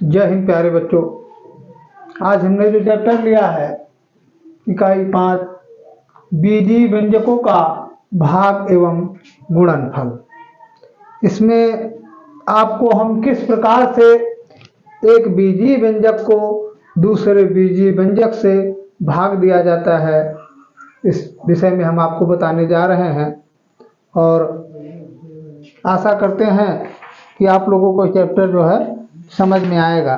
जय हिंद प्यारे बच्चों। आज हमने जो चैप्टर लिया है इकाई 5 बीजीय व्यंजकों का भाग एवं गुणनफल, इसमें आपको हम किस प्रकार से एक बीजीय व्यंजक को दूसरे बीजीय व्यंजक से भाग दिया जाता है इस विषय में हम आपको बताने जा रहे हैं और आशा करते हैं कि आप लोगों को चैप्टर जो है समझ में आएगा।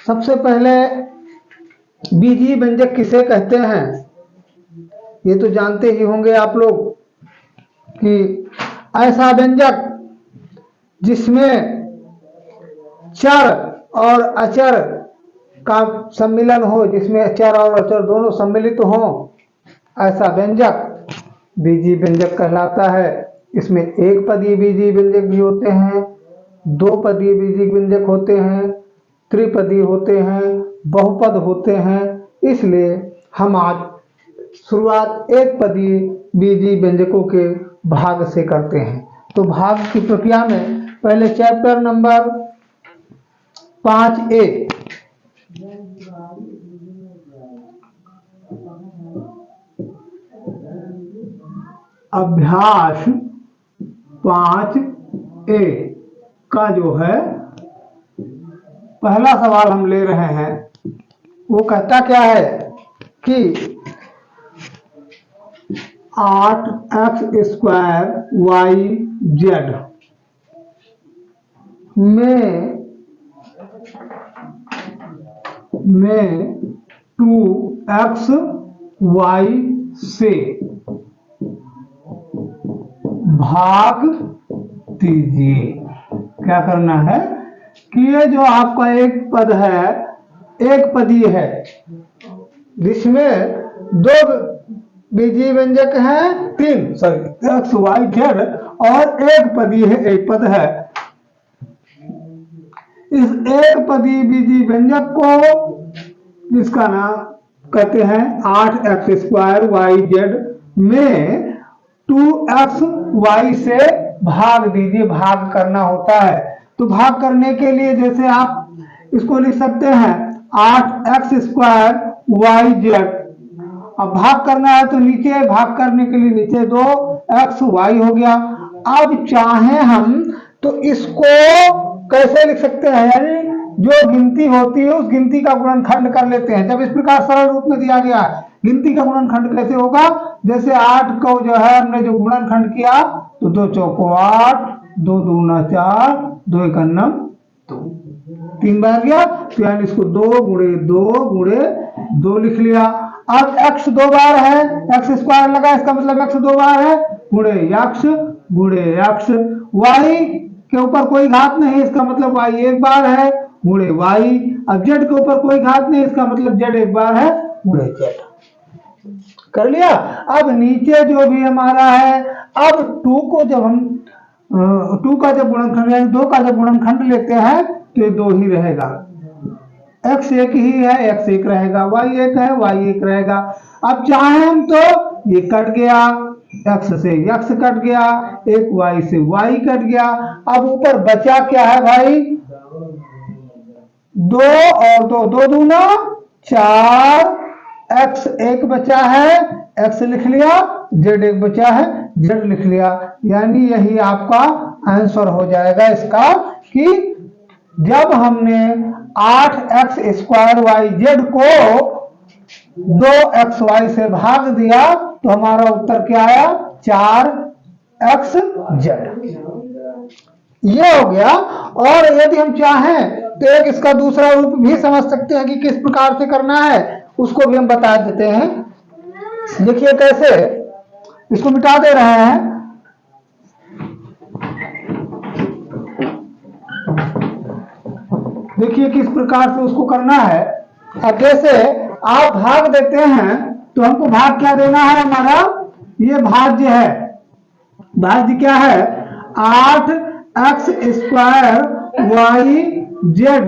सबसे पहले बीजीय व्यंजक किसे कहते हैं ये तो जानते ही होंगे आप लोग कि ऐसा व्यंजक जिसमें चर और अचर का सम्मिलन हो, जिसमें चर और अचर दोनों सम्मिलित हों, ऐसा व्यंजक बीजीय व्यंजक कहलाता है। इसमें एक पदीय बीजीय व्यंजक भी होते हैं, दो पदीय बीजीय व्यंजक होते हैं, त्रिपदीय होते हैं, बहुपद होते हैं। इसलिए हम आज शुरुआत एक पदीय बीजीय व्यंजकों के भाग से करते हैं। तो भाग की प्रक्रिया में पहले चैप्टर नंबर 5A अभ्यास 5A का जो है पहला सवाल हम ले रहे हैं। वो कहता क्या है कि 8x² YZ में 2x y से भाग दीजिए। क्या करना है कि ये जो आपका एक पद है, एक पदीय है जिसमें दो बीजीय व्यंजक हैं, x y z और एक पदीय है, एक पद है। इस एक पदीय बीजीय व्यंजक को जिसका नाम कहते हैं 8x² YZ में 2x y से भाग दीजिए। भाग करना होता है तो भाग करने के लिए जैसे आप इसको लिख सकते हैं 8x² YZ। अब भाग करना है तो नीचे भाग करने के लिए नीचे 2x y हो गया। अब चाहे हम तो इसको कैसे लिख सकते हैं, यानी जो गिनती होती है उस गिनती का गुणनखंड कर लेते हैं। जब इस प्रकार सरल रूप में दिया गया है, गिनती का गुणनखंड कैसे होगा, जैसे 8 को जो है हमने जो गुणनखंड किया तो 2 चौको 8, 2 दूना 4, 2 एक 2, 3 बार गया तो यानी इसको 2 गुणे 2 गुणे 2 लिख लिया। अब x 2 बार है, x² लगा, इसका मतलब x 2 बार है, गुणे x y के ऊपर कोई घात नहीं, इसका मतलब y एक बार है, गुणे y। अब z के ऊपर कोई घात नहीं, इसका मतलब z एक बार है, गुणे z। कर लिया। अब नीचे जो भी हमारा है, अब 2 को जब हम 2 का जब गुणनखंड यानी 2 का जब गुणनखंड लेते हैं तो ये 2 ही रहेगा। x एक ही है, x एक रहेगा, y एक है, y एक रहेगा। अब चाहे हम तो ये कट गया, x से x कट गया, एक y से y कट गया। अब ऊपर बचा क्या है भाई, 2 और 2, 2 दूना 4, x एक बचा है, x लिख लिया, z एक बचा है, z लिख लिया। यानी यही आपका आंसर हो जाएगा इसका कि जब हमने 8x² YZ को 2xy से भाग दिया तो हमारा उत्तर क्या आया, 4xz। ये हो गया। और यदि हम चाहें तो एक इसका दूसरा रूप भी समझ सकते हैं कि किस प्रकार से करना है, उसको भी हम बता देते हैं। देखिए कैसे, इसको मिटा दे रहे हैं। देखिए किस प्रकार से उसको करना है। अब जैसे आप भाग देते हैं तो हमको भाग क्या देना है, हमारा ये भाज्य है। भाज्य क्या है, 8x² YZ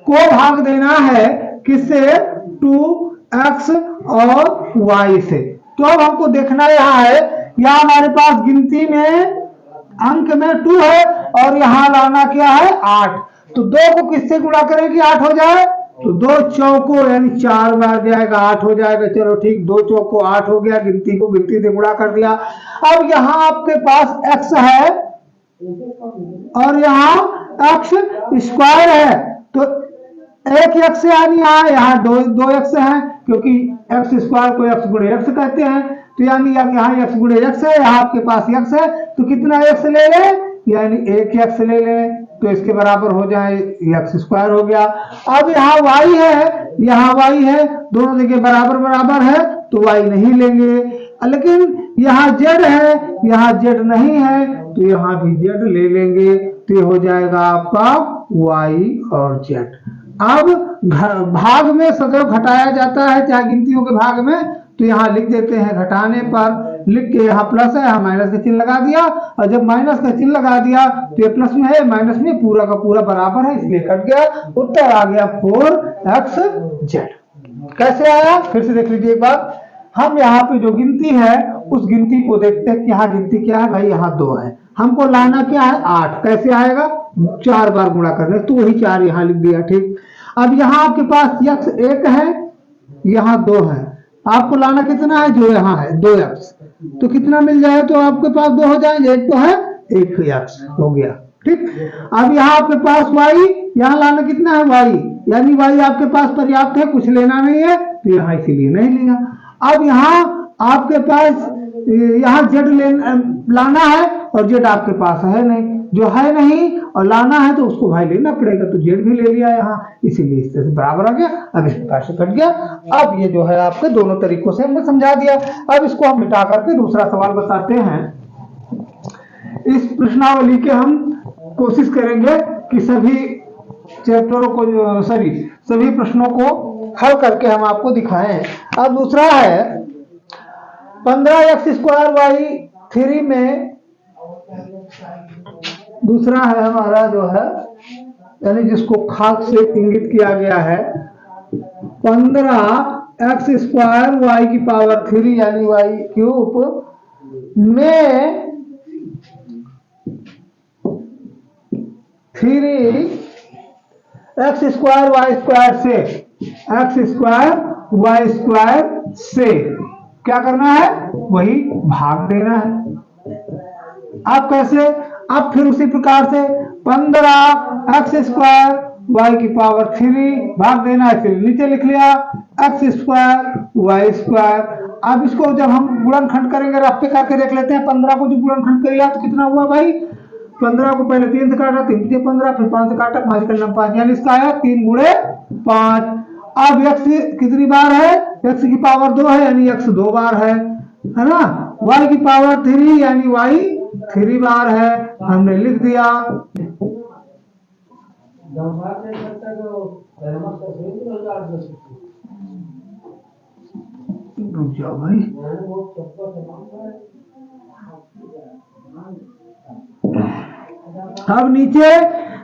को भाग देना है किससे, 2x और y से। तो अब हमको देखना यहाँ है, यहाँ हमारे पास गिनती में अंक में 2 है और यहाँ लाना क्या है, 8। तो 2 को किससे गुणा करें कि 8 हो जाए, तो 2 चौको यानी 4 बार जाएगा 8 हो जाएगा। चलो ठीक, 2 चौको 8 हो गया, गिनती को गिनती से गुणा कर दिया। अब यहाँ आपके पास x है और यहाँ x स्क्वायर है, तो एक x यानी यहाँ 2 x है, क्योंकि x स्क्वायर को x गुणे x कहते हैं, तो यानी यहाँ x गुणे x है, यहाँ आपके पास x है, तो कितना x ले ले, यानी 1 x ले ले, तो इसके बराबर हो जाए x स्क्वायर हो गया। अब यहाँ y है, यहाँ y है, दोनों जगह बराबर बराबर है, तो y नहीं लेंगे, लेकिन यहाँ z है, यहाँ z नहीं है, तो यहाँ भी z ले लेंगे, तो ये हो जाएगा आपका y और z। अब भाग में सदैव घटाया जाता है, चाहे गिनतियों के भाग में, तो यहाँ लिख देते हैं, घटाने पर लिख के यहाँ प्लस है, यहाँ माइनस का चिन्ह लगा दिया, और जब माइनस का चिन्ह लगा दिया तो ये प्लस में है, माइनस में पूरा का पूरा बराबर है, इसलिए कट गया, उत्तर आ गया 4xz। कैसे आया फिर से देख लीजिए एक बार। हम यहाँ पे जो गिनती है उस गिनती को देखते हैं कि यहाँ गिनती क्या है, भाई यहाँ 2 है, हमको लाना क्या है 8, कैसे आएगा 4 बार गुणा करने, तो वही 4 यहाँ लिख दिया। ठीक, अब यहाँ आपके पास x 1 है, यहाँ 2 है, आपको लाना कितना है, जो यहाँ है 2x, तो कितना मिल जाए, तो आपके पास 2 हो जाएंगे, एक तो है 1x हो गया। ठीक, अब यहाँ आपके पास y, यहाँ लाना कितना है y, यानी y आपके पास पर्याप्त है, कुछ लेना नहीं है, तो यहाँ इसीलिए नहीं लिया। अब यहाँ आपके पास यहाँ z लाना है और z आपके पास है नहीं, जो है नहीं और लाना है तो उसको भाई लेना पड़ेगा, तो z भी ले लिया यहाँ, इसीलिए इस तरह से बराबर आ गया। अब इस प्रकार से कट गया। अब ये जो है आपके दोनों तरीकों से हमने समझा दिया। अब इसको हम मिटा करके दूसरा सवाल बताते हैं। इस प्रश्नावली के हम कोशिश करेंगे कि सभी चैप्टरों को सभी प्रश्नों को हल करके हम आपको दिखाएं। अब दूसरा है 15x स्क्वायर वाई 3 में, दूसरा है हमारा जो है, यानी जिसको खाक से इंगित किया गया है, 15x स्क्वायर वाई की पावर 3 यानी वाई क्यूब में 3x स्क्वायर वाई स्क्वायर से, x स्क्वायर वाई स्क्वायर से क्या करना है, वही भाग देना है। आप कैसे, अब फिर उसी प्रकार से 15x स्क्वायर वाई की पावर 3 भाग देना है, फिर नीचे लिख लिया x स्क्वायर वाई स्क्वायर। अब इसको जब हम गुणनखंड करेंगे, रफ पे करके देख लेते हैं। 15 को जो गुणनखंड करिए तो कितना हुआ भाई, 15 को पहले 3 से काटा, 3 से 15, फिर 5 से काटा, 5 का नाम 5, यानी इसका आया 3 गुणे 5। अब x कितनी बार है, x की पावर 2 है, यानी x 2 बार है ना। y की पावर 3 यानी y 3 बार है, हमने लिख दिया। रुक जाओ भाई, अब नीचे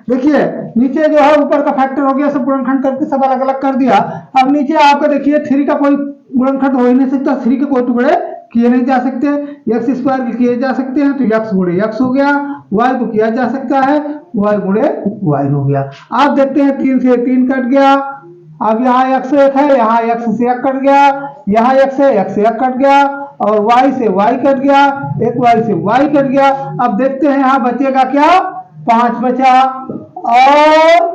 देखिए, नीचे जो है ऊपर का फैक्टर हो गया, सब गुणनखंड करके सब अलग अलग कर दिया। अब नीचे आपका देखिए 3 का कोई गुणनखंड हो ही नहीं सकता, 3 के कोई टुकड़े किए नहीं जा सकते, x स्क्वायर के किए जा सकते हैं, तो x गुणे x हो गया, y को किया जा सकता है, y गुणे y हो गया। आप देखते हैं 3 से 3 कट गया, अब यहाँ x 1 है, यहाँ x से 1 कट गया, यहाँ x से 1 कट गया, और y से y कट गया, एक y से y कट गया। अब देखते हैं यहाँ बचेगा क्या, 5 बचा, और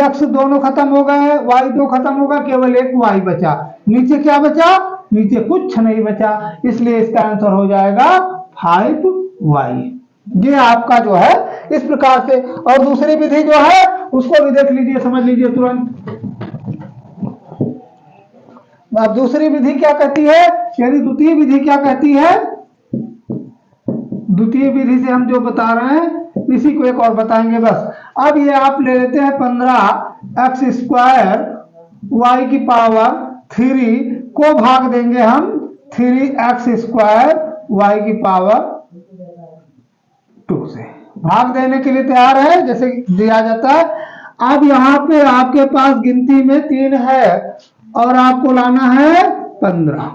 x दोनों खत्म हो गए, y 2 खत्म होगा, केवल एक y बचा। नीचे क्या बचा, नीचे कुछ नहीं बचा, इसलिए इसका आंसर हो जाएगा 5y। ये आपका जो है इस प्रकार से। और दूसरी विधि जो है उसको भी देख लीजिए, समझ लीजिए तुरंत। अब दूसरी विधि क्या कहती है, यानी द्वितीय विधि क्या कहती है, द्वितीय विधि से हम जो बता रहे हैं इसी को एक और बताएंगे बस। अब ये आप ले लेते हैं 15x स्क्वायर वाई की पावर 3 को भाग देंगे हम 3x स्क्वायर वाई की पावर 2 से। भाग देने के लिए तैयार है, जैसे दिया जाता है। अब यहाँ पे आपके पास गिनती में 3 है और आपको लाना है 15,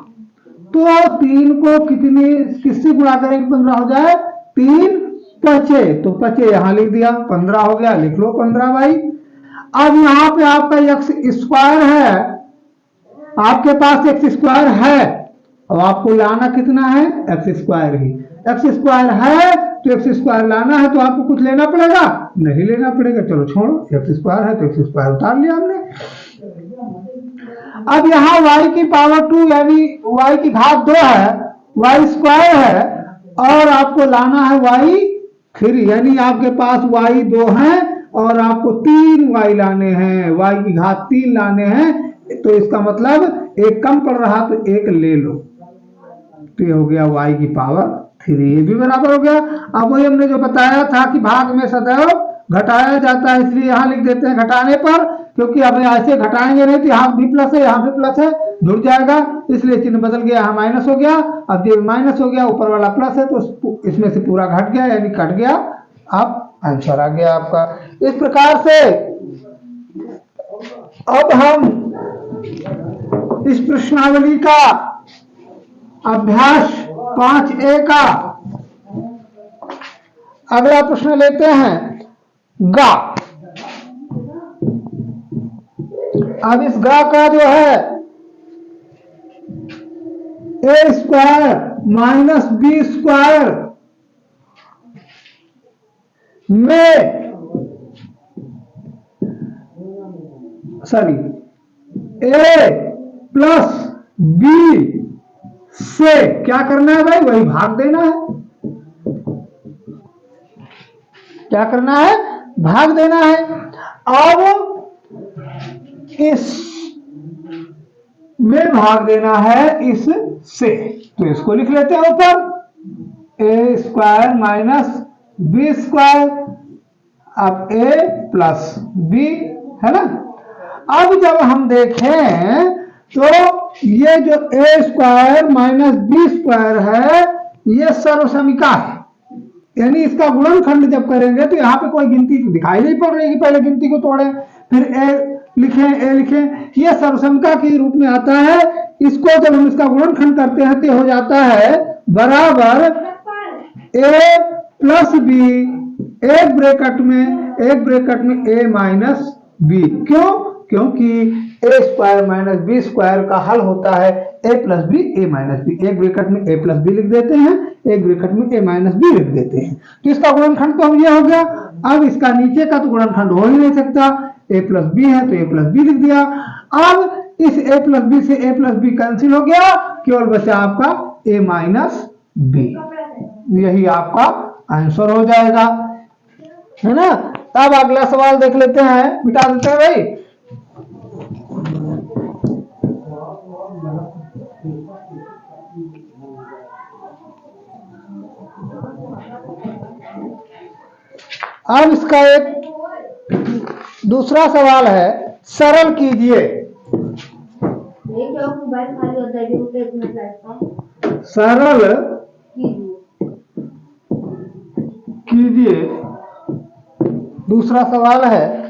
तो 3 को किससे गुणा करेंगे 15 हो जाए 3 बचे तो बचे यहां लिख दिया, 15 हो गया, लिख लो 15y। अब यहां पे आपका एक्स स्क्वायर है, आपके पास एक्स स्क्वायर है, अब आपको लाना कितना है, एक्स स्क्वायर ही। एक्स स्क्वायर है तो एक्स स्क्वायर लाना है, तो आपको कुछ लेना पड़ेगा, नहीं लेना पड़ेगा, चलो छोड़ो, एक्स स्क्वायर है तो एक्स स्क्वायर उतार लिया हमने। अब यहाँ y की पावर 2 यानी y की घात 2 है, y स्क्वायर है, और आपको लाना है y3, यानी आपके पास y 2 है और आपको 3y लाने हैं, y की घात 3 लाने हैं, तो इसका मतलब एक कम पड़ रहा तो एक ले लो, तो ये हो गया y की पावर 3, ये भी बराबर हो गया। अब वही हमने जो बताया था कि भाग में सदैव घटाया जाता है, इसलिए यहां लिख देते हैं घटाने पर, क्योंकि अब ऐसे घटाएंगे नहीं तो यहाँ भी प्लस है, यहाँ भी प्लस है, जुड़ जाएगा, इसलिए चिन्ह बदल गया, यहाँ माइनस हो गया। अब जब माइनस हो गया, ऊपर वाला प्लस है, तो इसमें से पूरा घट गया यानी कट गया, अब आंसर आ गया आपका। इस प्रकार से अब हम इस प्रश्नावली का अभ्यास 5A का अगला प्रश्न लेते हैं, गा। अब इस गा का जो है ए स्क्वायर माइनस बी स्क्वायर में ए प्लस बी से क्या करना है भाई, वही भाग देना है, क्या करना है, भाग देना है। अब इस में भाग देना है इस से, तो इसको लिख लेते हैं ऊपर, ए स्क्वायर माइनस बी स्क्वायर, अब ए प्लस बी है ना। अब जब हम देखें तो ये जो ए स्क्वायर माइनस बी स्क्वायर है, ये सर्वसमिका है, यानी इसका गुणनखंड जब करेंगे तो यहाँ पे कोई गिनती तो दिखाई नहीं पड़ रही, पहले गिनती को तोड़ें फिर ए लिखें, यह सर्वसमिका के रूप में आता है। इसको जब हम इसका गुणनखंड करते हैं तो हो जाता है बराबर ए प्लस बी, एक ब्रैकेट में ए माइनस बी। क्यों? क्योंकि ए स्क्वायर माइनस बी स्क्वायर का हल होता है ए प्लस बी ए माइनस बी, एक ब्रैकेट में ए प्लस बी लिख देते हैं, एक ब्रैकेट में ए माइनस बी लिख देते हैं, तो इसका गुणनखंड तो ये हो गया। अब इसका नीचे का तो गुणनखंड हो ही नहीं सकता, ए प्लस बी है तो ए प्लस बी लिख दिया। अब इस ए प्लस बी से ए प्लस बी कैंसिल हो गया, केवल बचा आपका ए माइनस बी, यही आपका आंसर हो जाएगा, है ना। अब अगला सवाल देख लेते हैं, मिटा देते हैं भाई। अब इसका एक दूसरा सवाल है, सरल कीजिए। सरल कीजिए दूसरा सवाल है,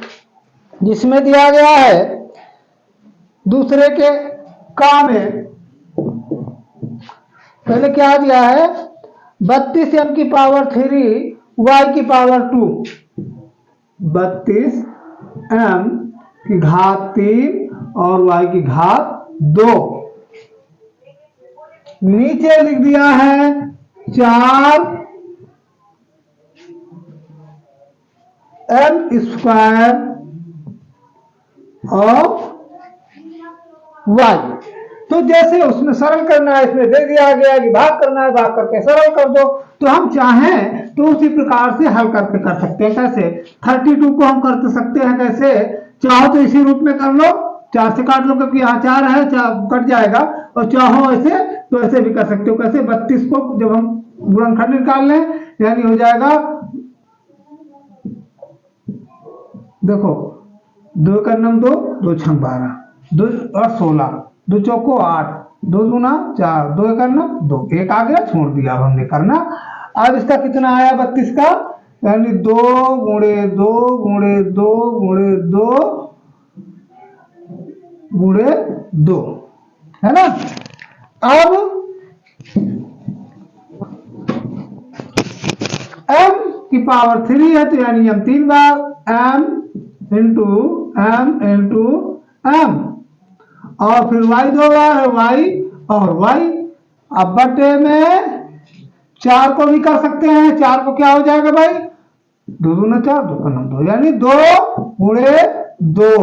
जिसमें दिया गया है दूसरे के का में पहले क्या दिया है, 32m की पावर 3 y की पावर 2, 32m की घात 3 और y की घात 2। नीचे लिख दिया है 4m स्क्वायर ऑफ y। तो जैसे उसमें सरल करना है, इसमें दे दिया गया कि भाग करना है, भाग करके सरल कर दो, तो हम चाहें तो उसी प्रकार से हल करके कर सकते हैं। कैसे? 32 को हम कर सकते हैं, कैसे? चाहो तो इसी रूप में कर लो, 4 से काट लो क्योंकि यहाँ 4 है, कट जाएगा, और चाहो ऐसे तो ऐसे भी कर सकते हो। कैसे? 32 को जब हम गुणनखंड निकाल लें, यानी हो जाएगा, देखो 2 का नम 2, 2 छंग 12, 2 और 16, 2 चौको 8, 2 दूना 4, 2 का नम 2, एक आ गया, छोड़ दिया अब हमने करना। अब इसका कितना आया 32 का, यानी 2 गुणे 2 गुणे 2 गुणे 2 गुणे 2, है ना। अब m की पावर 3 है तो यानी m 3 बार, m इंटू m, और फिर y 2 बार है, y और y। अब बटे में 4 को भी कर सकते हैं, 4 को क्या हो जाएगा भाई, 2 दूना 4, 2 का 2, यानी 2 गुणे 2,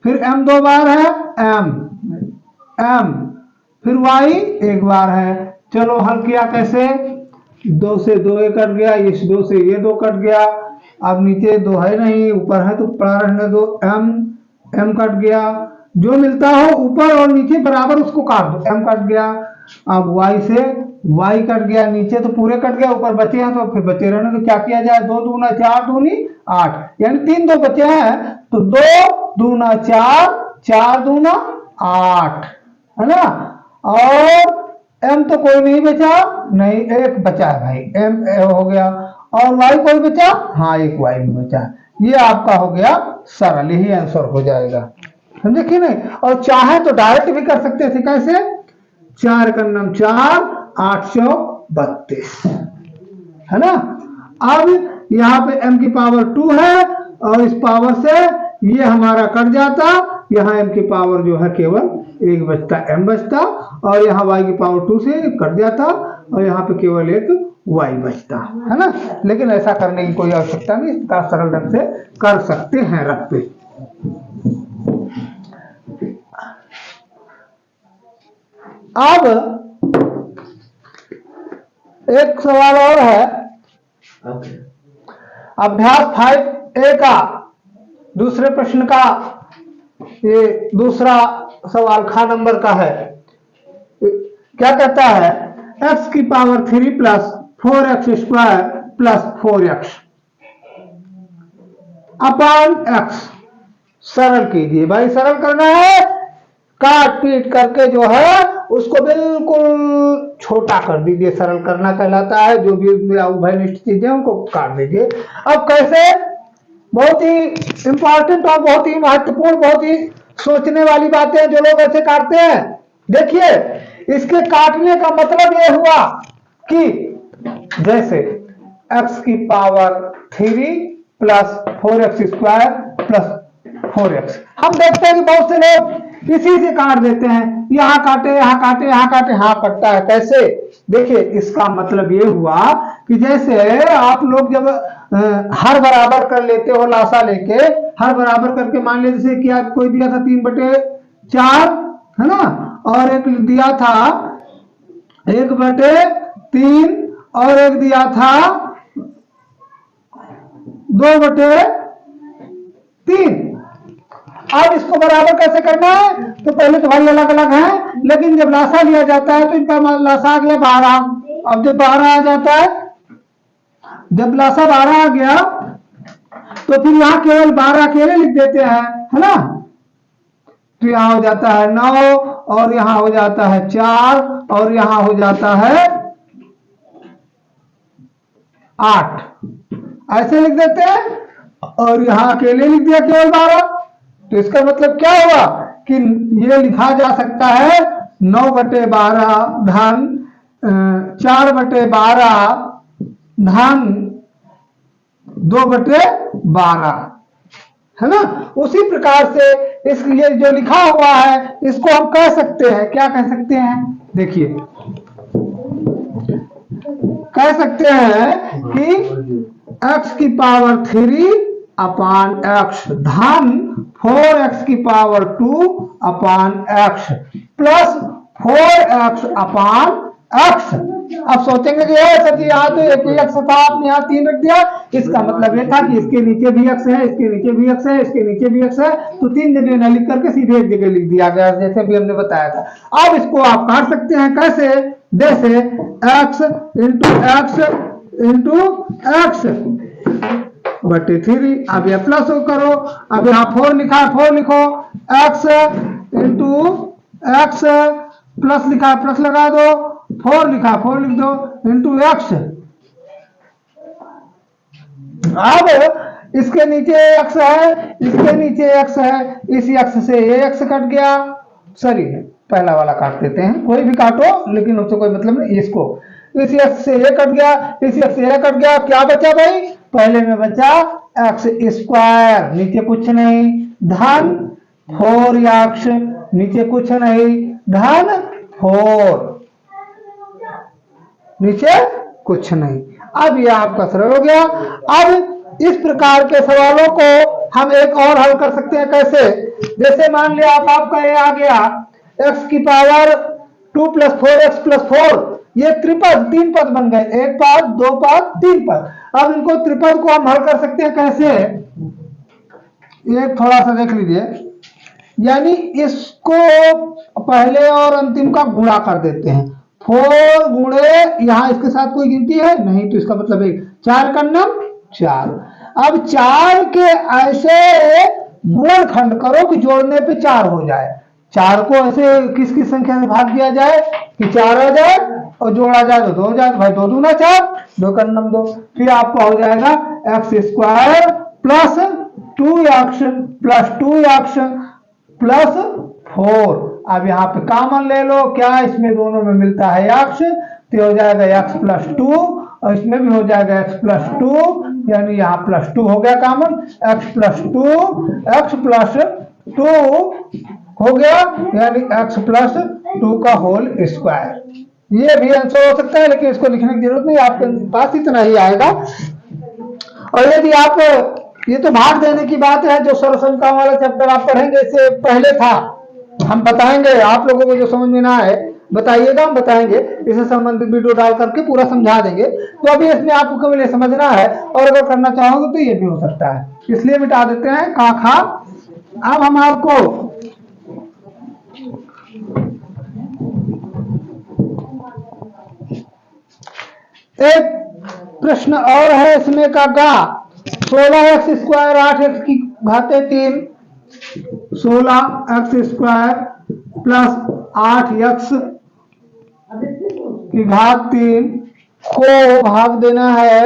फिर m 2 बार है, m, फिर y 1 बार है। चलो हल किया कैसे, 2 से 2 ये कट गया, इस 2 से ये 2 कट गया, अब नीचे 2 है नहीं, ऊपर है तो पड़ा रहने दो, m कट गया, जो मिलता हो ऊपर और नीचे बराबर उसको काट दो, m कट गया। अब y से y कट गया, नीचे तो पूरे कट गया, ऊपर बचे हैं तो फिर बचे रहने तो क्या किया जाए, 2 दूना 4 दूनी 8, यानी 3 2 बचे हैं तो 2 दूना 4, 4 दूना 8, है ना। और m तो कोई नहीं बचा, नहीं एक बचा है भाई, m हो गया, और y कोई बचा, हाँ एक y भी बचा, ये आपका हो गया सरल, यही आंसर हो जाएगा, समझे कि नहीं। और चाहे तो डायरेक्ट भी कर सकते थे, कैसे, 4 का नाम 4, 832, है ना। अब यहाँ पे m की पावर 2 है और इस पावर से ये हमारा कट जाता, यहाँ m की पावर जो है केवल 1 बचता, m बचता, और यहाँ y की पावर 2 से कट जाता और यहाँ पे केवल एक y बचता, है ना। लेकिन ऐसा करने की कोई आवश्यकता नहीं, इसका सरल ढंग से कर सकते हैं रख पे। अब एक सवाल और है, अभ्यास 5A का दूसरे प्रश्न का ये दूसरा सवाल खा नंबर का है। क्या कहता है, x की power 3 plus 4x square plus 4x अपान x, सरल कीजिए भाई, सरल करना है, काट पीट करके जो है उसको बिल्कुल छोटा कर दीजिए, सरल करना कहलाता है, जो भी उभयनिष्ठ चीजें उनको काट दीजिए। अब कैसे, बहुत ही इंपॉर्टेंट और बहुत ही महत्वपूर्ण, बहुत ही सोचने वाली बातें जो लोग ऐसे काटते हैं। देखिए इसके काटने का मतलब यह हुआ कि जैसे x की power 3 plus 4x square plus 4x, हम देखते हैं कि बहुत से लोग इसी से काट देते हैं, यहाँ काटे यहाँ काटे यहाँ काटे, हाँ कटता है कैसे। देखिए इसका मतलब ये हुआ कि जैसे आप लोग जब हर बराबर कर लेते हो, लासा लेके हर बराबर करके मान लीजिए जैसे कि कोई दिया था 3/4, है ना, और एक दिया था 1/3 और एक दिया था 2/3। अब इसको बराबर कैसे करना है, तो पहले तो भाई अलग अलग है, लेकिन जब लासा लिया जाता है तो इनका लासा आ गया 12। अब जब 12 आ जाता है, जब लासा 12 आ गया तो फिर यहाँ केवल 12 अकेले लिख देते हैं, है ना। तो यहाँ हो जाता है 9 और यहाँ हो जाता है 4 और यहाँ हो जाता है 8, ऐसे लिख देते हैं, और यहाँ अकेले लिख दिया केवल 12। तो इसका मतलब क्या हुआ कि ये लिखा जा सकता है 9/12 धन 4/12 धन 2/12, है ना। उसी प्रकार से इसलिए जो लिखा हुआ है इसको हम कह सकते हैं, क्या कह सकते हैं, देखिए कह सकते हैं कि x की पावर 3 अपान x धन 4x की पावर 2 अपान x प्लस 4x अपान x। अब सोचेंगे कि सर जी यहाँ तो एक ही x था, आपने यहाँ 3 रख दिया, इसका मतलब ये था कि इसके नीचे भी x है, इसके नीचे भी x है, इसके नीचे भी x है, तो 3 जगह न लिख करके सीधे एक जगह लिख दिया गया, जैसे अभी हमने बताया था। अब इसको आप काट सकते हैं कैसे, जैसे x इंटू x/3, अब यह प्लस करो, अब यहाँ 4 लिखा है 4 लिखो, x इंटू x प्लस लिखा है प्लस लगा दो, 4 लिखा 4 लिख दो, इंटू x। अब इसके नीचे x है, इसके नीचे x है, इस x से ये x कट गया, सॉरी पहला वाला काट देते हैं, कोई भी काटो लेकिन उससे कोई मतलब नहीं, इसको इस x से ये कट गया, इस x से ये कट गया, क्या बचा भाई पहले में बचा एक्स स्क्वायर, नीचे कुछ नहीं, धन 4x, नीचे कुछ नहीं, धन 4, नीचे कुछ नहीं। अब यह आपका सरल हो गया। अब इस प्रकार के सवालों को हम एक और हल कर सकते हैं। कैसे? जैसे मान लिया आपका ये आ गया x की पावर 2 + 4x + 4, ये त्रिपद, 3 पद बन गए, 1 पद, 2 पद, 3 पद। अब इनको त्रिपद को हम हल कर सकते हैं। कैसे? ये थोड़ा सा देख लीजिए, यानी इसको पहले और अंतिम का गुणा कर देते हैं। 4 गुणे, यहां इसके साथ कोई गिनती है नहीं, तो इसका मतलब 1, 4 का नाम 4। अब 4 के ऐसे गुणनखंड करो कि जोड़ने पे 4 हो जाए। 4 को ऐसे किस किस संख्या से भाग दिया जाए कि 4 आ जाए और जोड़ा जाए तो 2 हो जाए। भाई 2 दूना 4, 2 का नाम 2, फिर आपका हो जाएगा x² plus 2x plus 2x plus 4। अब यहाँ पे कॉमन ले लो, क्या इसमें दोनों में मिलता है x, तो हो जाएगा x + 2 और इसमें भी हो जाएगा x + 2, यानी यहाँ +2 हो गया कॉमन, x + 2, x + 2 हो गया, यानी x + 2 का होल स्क्वायर। ये भी आंसर हो सकता है, लेकिन इसको लिखने की जरूरत नहीं, आपके पास इतना ही आएगा। और यदि आप, ये तो भाग देने की बात है, जो सरल संख्याओं वाला चैप्टर आप पढ़ेंगे, इससे पहले था, हम बताएंगे आप लोगों को, जो समझ में ना आए बताइएगा, हम बताएंगे, इससे संबंधित वीडियो डाल करके पूरा समझा देंगे। तो अभी इसमें आपको केवल समझना है, और अगर करना चाहोगे तो ये भी हो सकता है, इसलिए मिटा देते हैं का खा। अब हम आपको एक प्रश्न और है इसमें का गा, 16x² 8x की घाते 3, 16x² प्लस 8x की घात 3 को भाग देना है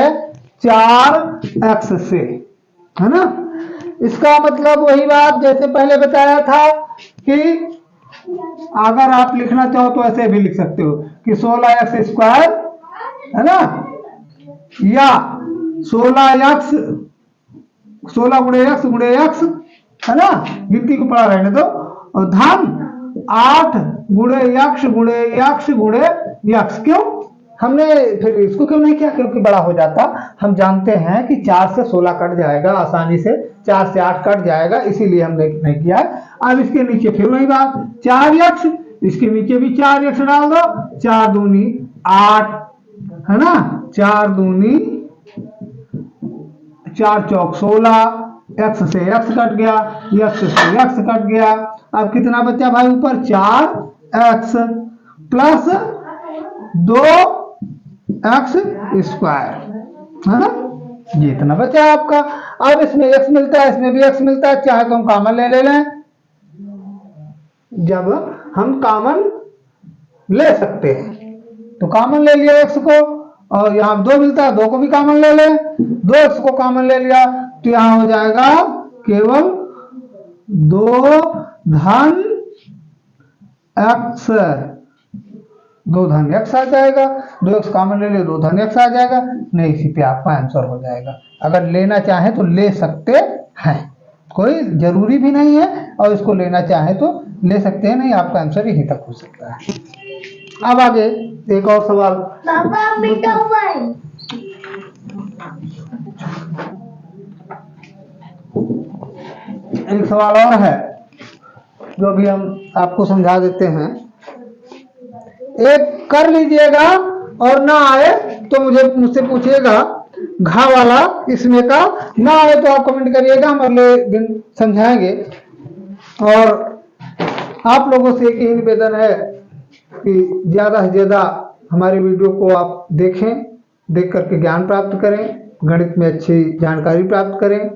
4x से, है ना। इसका मतलब वही बात जैसे पहले बताया था कि अगर आप लिखना चाहो तो ऐसे भी लिख सकते हो कि 16x², है ना, या 16x, 16 गुणे x, है ना, गिनती को पढ़ा रहने दो, और धन 8 गुणे x गुणे x। क्यों हमने फिर इसको क्यों नहीं किया? क्योंकि बड़ा हो जाता। हम जानते हैं कि 4 से 16 कट जाएगा आसानी से, 4 से 8 कट जाएगा, इसीलिए हमने नहीं किया। अब इसके नीचे फिर वही बात, 4x, इसके नीचे भी 4x डाल दो, 4 दूनी 8, है ना, 4 दूनी 4 चौक 16, x से x कट गया, x से x कट गया। अब कितना बचा भाई ऊपर? 4x प्लस 2x², है ना, ये इतना बचा आपका। अब इसमें x मिलता है, इसमें भी x मिलता है, चाहे तो हम कॉमन ले लें, जब हम कॉमन ले सकते हैं तो कॉमन ले लिया x को, और यहाँ 2 मिलता है, 2 को भी कॉमन ले लें, 2x को कॉमन ले लिया, तो यहाँ हो जाएगा केवल 2 धन x, 2 धन x आ जाएगा, 2x कॉमन ले लिया, 2 धन x आ जाएगा। नहीं, इसी पे आपका आंसर हो जाएगा। अगर लेना चाहे तो ले सकते हैं, कोई जरूरी भी नहीं है, और इसको लेना चाहे तो ले सकते हैं, नहीं आपका आंसर यहीं तक हो सकता है। अब आगे एक और सवाल, एक सवाल और है जो भी हम आपको समझा देते हैं। एक कर लीजिएगा और ना आए तो मुझसे पूछिएगा, घा वाला इसमें का ना आए तो आप कमेंट करिएगा, हम अगले दिन समझाएंगे। और आप लोगों से एक ही निवेदन है कि ज्यादा से ज्यादा हमारी वीडियो को आप देखें, देख करके ज्ञान प्राप्त करें, गणित में अच्छी जानकारी प्राप्त करें,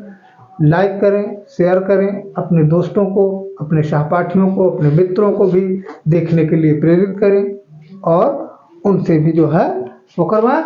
लाइक करें, शेयर करें, अपने दोस्तों को, अपने सहपाठियों को, अपने मित्रों को भी देखने के लिए प्रेरित करें, और उनसे भी जो है वो करवाएं।